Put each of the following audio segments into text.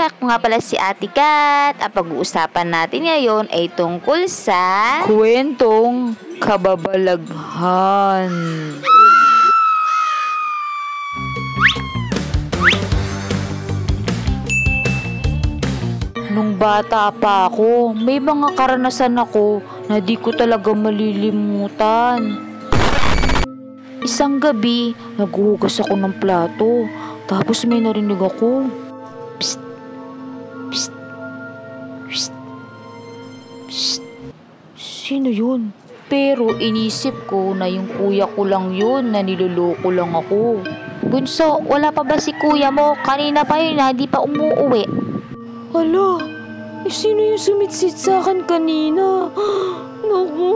Ako nga pala si Ate Kat. Ang pag-uusapan natin ngayon ay tungkol sa kwentong kababalaghan. Nung bata pa ako, may mga karanasan ako na di ko talaga malilimutan. Isang gabi, naghuhugas ako ng plato. Tapos may narinig ako. Psst! Psst! Psst! Psst! Sino yun? Pero inisip ko na yung kuya ko lang yun, na niloloko lang ako. Bunso, wala pa ba si kuya mo? Kanina pa yun na, di pa umuuwi. Hala, sino yung sumitsit sa akin kanina? Naku.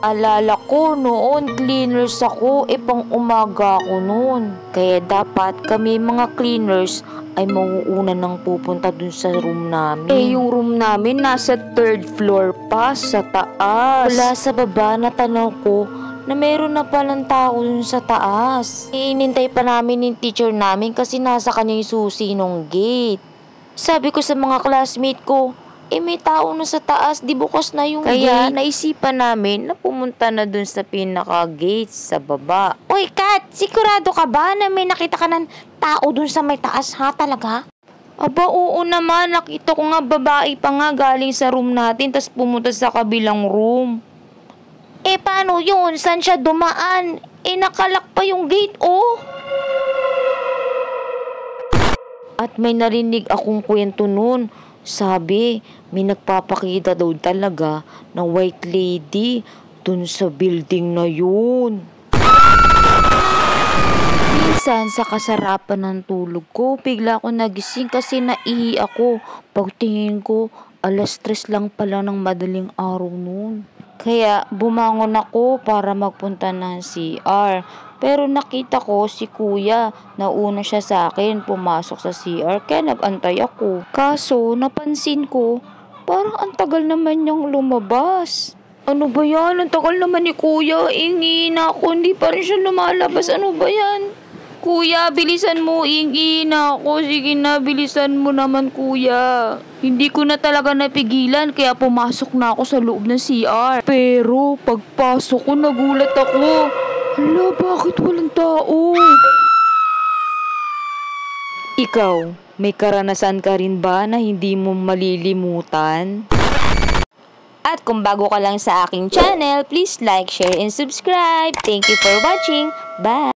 Alala ko noon, cleaners ako, pang umaga ako noon. Kaya dapat kami mga cleaners ay mauuna nang pupunta dun sa room namin. Yung room namin nasa 3rd floor pa, sa taas. Wala sa baba, natanaw ko na meron na palang tao dun sa taas. Iinintay pa namin yung teacher namin kasi nasa kanya yung susi nung gate. Sabi ko sa mga classmate ko, may tao na sa taas, di bukas na yung gate. Kaya naisipan namin na pumunta na dun sa pinaka-gate sa baba. Uy, Kat, sigurado ka ba na may nakita ka ng tao dun sa may taas, ha? Talaga? Aba, oo naman. Nakita ko nga babae pa nga galing sa room natin tas pumunta sa kabilang room. Paano yun? Saan siya dumaan? Nakalak pa yung gate, oh. At may narinig akong kwento nun. Sabi, may nagpapakita daw talaga na white lady dun sa building na yun. Minsan sa kasarapan ng tulog ko, bigla ako nagising kasi naihi ako. Pagtingin ko, 3:00 lang pala ng madaling araw noon. Kaya bumangon ako para magpunta ng CR. Pero nakita ko si kuya, nauna siya sa akin, pumasok sa CR, kaya nag-antay ako. Kaso napansin ko, parang ang tagal naman niyang lumabas. Ano ba yan? Ang tagal naman ni kuya. Ingi na ako, hindi pa rin siya lumalabas. Ano ba yan? Kuya, bilisan mo, ingi na ako. Sige na, bilisan mo naman, kuya. Hindi ko na talaga napigilan, kaya pumasok na ako sa loob ng CR. Pero, pagpasok ko, nagulat ako. Hala, bakit walang tao? Ikaw, may karanasan ka rin ba na hindi mo malilimutan? At kung bago ka lang sa aking channel, please like, share, and subscribe. Thank you for watching. Bye!